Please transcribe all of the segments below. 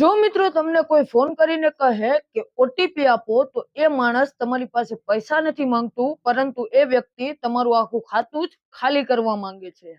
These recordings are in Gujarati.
જો મિત્રો તમને કોઈ ફોન કરીને કહે કે ઓટીપી આપો તો એ માણસ તમારી પાસે પૈસા નથી માંગતું, પરંતુ એ વ્યક્તિ તમારું આખું ખાતું જ ખાલી કરવા માંગે છે।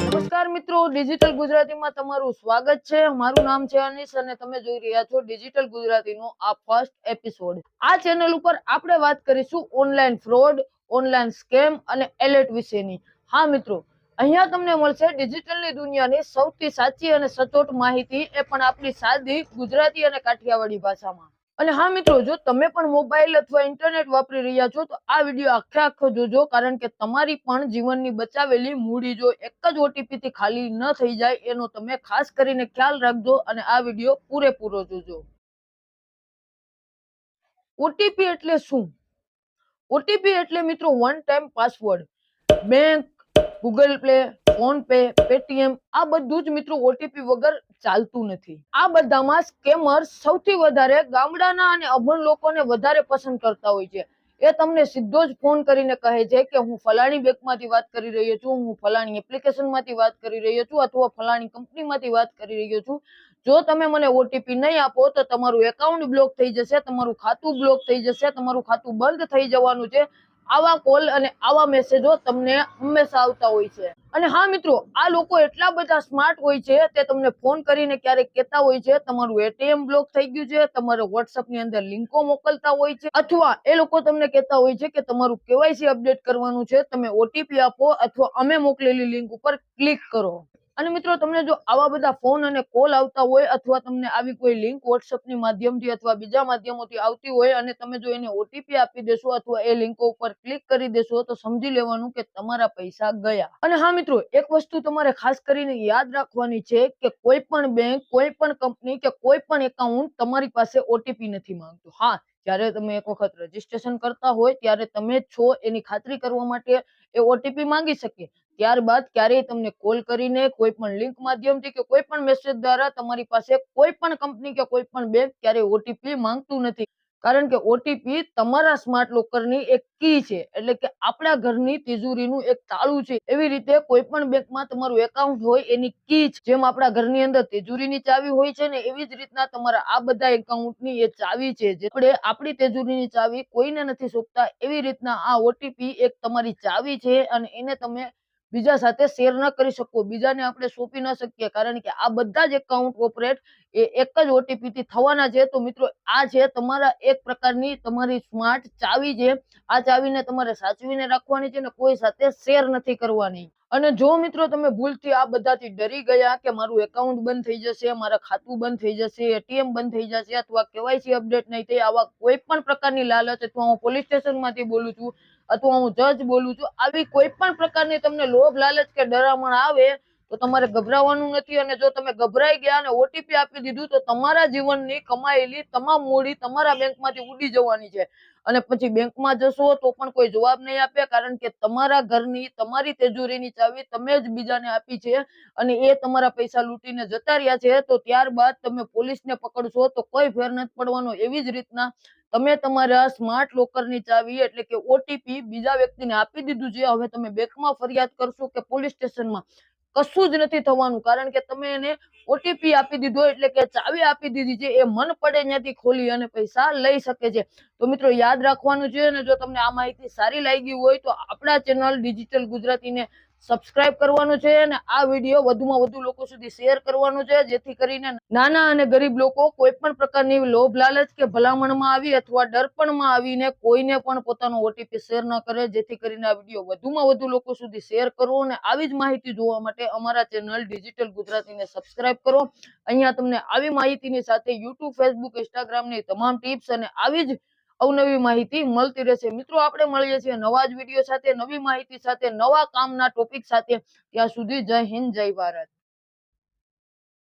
નમસ્કાર મિત્રો, ડિજિટલ ગુજરાતીમાં તમારું સ્વાગત છે। મારું નામ છે અનીશ અને તમે જોઈ રહ્યા છો ડિજિટલ ગુજરાતીનો આ ફર્સ્ટ એપિસોડ। આ ચેનલ ઉપર આપણે વાત કરીશું ઓનલાઈન ફ્રોડ, ઓનલાઈન સ્કેમ અને એલર્ટ વિશેની। હા મિત્રો, અહીંયા તમને મળશે ડિજિટલની દુનિયાની સૌથી સાચી અને સચોટ માહિતી, એ પણ આપણી સાદી ગુજરાતી અને કાઠિયાવાડી ભાષામાં। અને હા મિત્રો, જો તમે પણ મોબાઈલ અથવા ઇન્ટરનેટ વાપરી રહ્યા છો તો આ વિડીયો આખો જોજો, કારણ કે તમારી પણ જીવનની બચાવેલી મૂડી જો એક જ ઓટીપી થી ખાલી ન થઈ જાય એનો તમે ખાસ કરીને ખ્યાલ રાખજો અને આ વિડીયો પૂરેપૂરો જોજો। ઓટીપી એટલે શું? ઓટીપી એટલે મિત્રો one time password. Bank, Google play, phone pay, Paytm આ બધું જ મિત્રો ઓટીપી વગર ચાલતું નથી। આ બધામાં સ્કેમર્સ સૌથી વધારે ગામડાના અને અભણ લોકોને વધારે પસંદ કરતા હોય છે। એ તમને સીધો જ ફોન કરીને કહે છે કે હું ફલાણી બેંકમાંથી વાત કરી રહ્યો છું, હું ફલાણી એપ્લિકેશનમાંથી વાત કરી રહ્યો છું અથવા ફલાણી કંપનીમાંથી વાત કરી રહ્યો છું। જો તમે મને ઓટીપી નહીં આપો તો તમારું એકાઉન્ટ બ્લોક થઈ જશે, તમારું ખાતું બ્લોક થઈ જશે, તમારું ખાતું બંધ થઈ જવાનું છે। આવા કોલ અને આવા મેસેજો તમને હંમેશા આવતા હોય છે। અને હા મિત્રો, આ લોકો એટલા બધા સ્માર્ટ હોય છે, તે તમને ફોન કરીને ક્યારેક કહેતા હોય છે તમારું એટીએમ બ્લોક થઈ ગયું છે, તમારો WhatsApp ની અંદર લિંકો મોકલતા હોય છે, અથવા એ લોકો તમને કહેતા હોય છે કે તમારું કેવાયસી અપડેટ કરવાનું છે, તમે ઓટીપી આપો અથવા અમે મોકલેલી લિંક ઉપર ક્લિક કરો। અને મિત્રો, તમને જો આવા બધા ફોન અને કોલ આવતા હોય અથવા તમને આવી કોઈ લિંક WhatsApp ની માધ્યમથી અથવા બીજા માધ્યમોથી આવતી હોય અને તમે જો એને ઓટીપી આપી દેશો અથવા એ લિંકો ઉપર ક્લિક કરી દેશો તો સમજી લેવાનું કે તમારા પૈસા ગયા। અને હા મિત્રો, એક વસ્તુ તમારે ખાસ કરીને યાદ રાખવાની છે કે કોઈ પણ બેંક, કોઈ પણ કંપની કે કોઈ પણ એકાઉન્ટ તમારી પાસે ઓટીપી નથી માંગતું। હા, જ્યારે તમે એક વખત રજીસ્ટ્રેશન કરતા હોય ત્યારે તમે છો એની ખાતરી કરવા માટે એ ઓટીપી માંગી શકે। ત્યારબાદ ક્યારેય તમને કોલ કરીને કોઈ પણ લિંક માધ્યમથી કે કોઈ પણ મેસેજ દ્વારા તમારી પાસે કોઈ પણ કંપની કે કોઈ પણ બેંક ક્યારેય ઓટીપી માંગતું નથી, કારણ કે ઓટીપી તમારા સ્માર્ટ લોકરની એક કી છે, એટલે કે આપણા ઘરની તિજોરીનું એક તાળું છે। એવી રીતે કોઈ પણ બેંકમાં તમારું એકાઉન્ટ હોય એની કી છે। જેમ આપણા ઘરની અંદર તિજોરીની ચાવી હોય છે ને, એવી જ રીતના તમારા આ બધા એકાઉન્ટની એ ચાવી છે। જે આપણે આપણી તિજોરીની ચાવી કોઈને નથી સોંપતા, એવી રીતના આ ઓટીપી એક તમારી ચાવી છે અને એને તમે બીજા સાથે શેર ન કરી શકો, બીજાને આપણે સોંપી ન શકીએ, કારણ કે આ બધા જ એકાઉન્ટ ઓપરેટ એ એક જ ઓટીપી થી થવાના છે। તો મિત્રો, આ છે તમારા એક પ્રકારની તમારી સ્માર્ટ ચાવી છે। આ ચાવીને તમારે સાચવીને રાખવાની છે ને કોઈ સાથે શેર નથી કરવાની। અને જો મિત્રો તમે ભૂલથી આ બધાથી ડરી ગયા કે મારું એકાઉન્ટ બંધ થઈ જશે, મારા ખાતું બંધ થઈ જશે, એટીએમ બંધ થઈ જશે અથવા કેવાયસી અપડેટ નહીં થાય, આવા કોઈ પણ પ્રકારની લાલચ, અથવા હું પોલીસ સ્ટેશનમાંથી બોલું છું અથવા હું જજ બોલું છું, આવી કોઈ પણ પ્રકારની તમને લોભ લાલચ કે ડરામણ આવે તો તમારે ગભરાવાનું નથી। અને જો તમે ગભરાઈ ગયા અને ઓટીપી આપી દીધું તો તમારા જીવનની કમાયેલી તમામ મૂડી તમારા બેંકમાંથી ઉડી જવાની છે। અને પછી બેંકમાં જશો તો પણ કોઈ જવાબ નહીં આપે, કારણ કે તમારા ઘરની, તમારી તિજોરીની ચાવી તમે જ બીજાને આપી છે અને એ તમારા પૈસા લૂંટીને જતા રહ્યા છે। તો ત્યારબાદ તમે પોલીસને પકડશો તો કોઈ ફેર નથી પડવાનો। એવી જ રીતના તમે તમારા સ્માર્ટ લોકરની ચાવી એટલે કે ઓટીપી બીજા વ્યક્તિને આપી દીધું છે, હવે તમે બેંકમાં ફરિયાદ કરશો કે પોલીસ સ્ટેશનમાં, કશું જ નથી થવાનું, કારણ કે તમે એને ઓટીપી આપી દીધો એટલે કે ચાવી આપી દીધી છે, એ મન પડે ત્યાંથી ખોલી અને પૈસા લઈ શકે છે। તો મિત્રો, યાદ રાખવાનું છે। અને જો તમને આ માહિતી સારી લાગી હોય તો આપણા ચેનલ ડિજિટલ ગુજરાતીને સબસ્ક્રાઇબ કરવાનું છે અને આ વિડીયો વધુમાં વધુ લોકો સુધી શેર કરવાનો છે, જેથી કરીને નાના અને ગરીબ લોકો કોઈ પણ પ્રકારની લોભ લાલચ કે ભલામણમાં આવી અથવા ડરપણમાં આવીને કોઈને પણ પોતાનો ઓટીપી શેર ન કરે। જેથી કરીને આ વિડીયો વધુમાં વધુ લોકો સુધી શેર કરો અને આવી જ માહિતી જોવા માટે અમારા ચેનલ ડિજિટલ ગુજરાતીને સબસ્ક્રાઇબ કરો। અહીંયા તમને આવી માહિતીની સાથે યુટ્યુબ, ફેસબુક, ઇન્સ્ટાગ્રામની તમામ ટિપ્સ અને આવી જ અવનવી માહિતી મળતી રહેશે। મિત્રો, આપણે મળીએ છીએ નવા જ વિડીયો સાથે, નવી માહિતી સાથે, નવા કામના ટોપિક સાથે। ત્યાં સુધી જય હિન્દ, જય ભારત।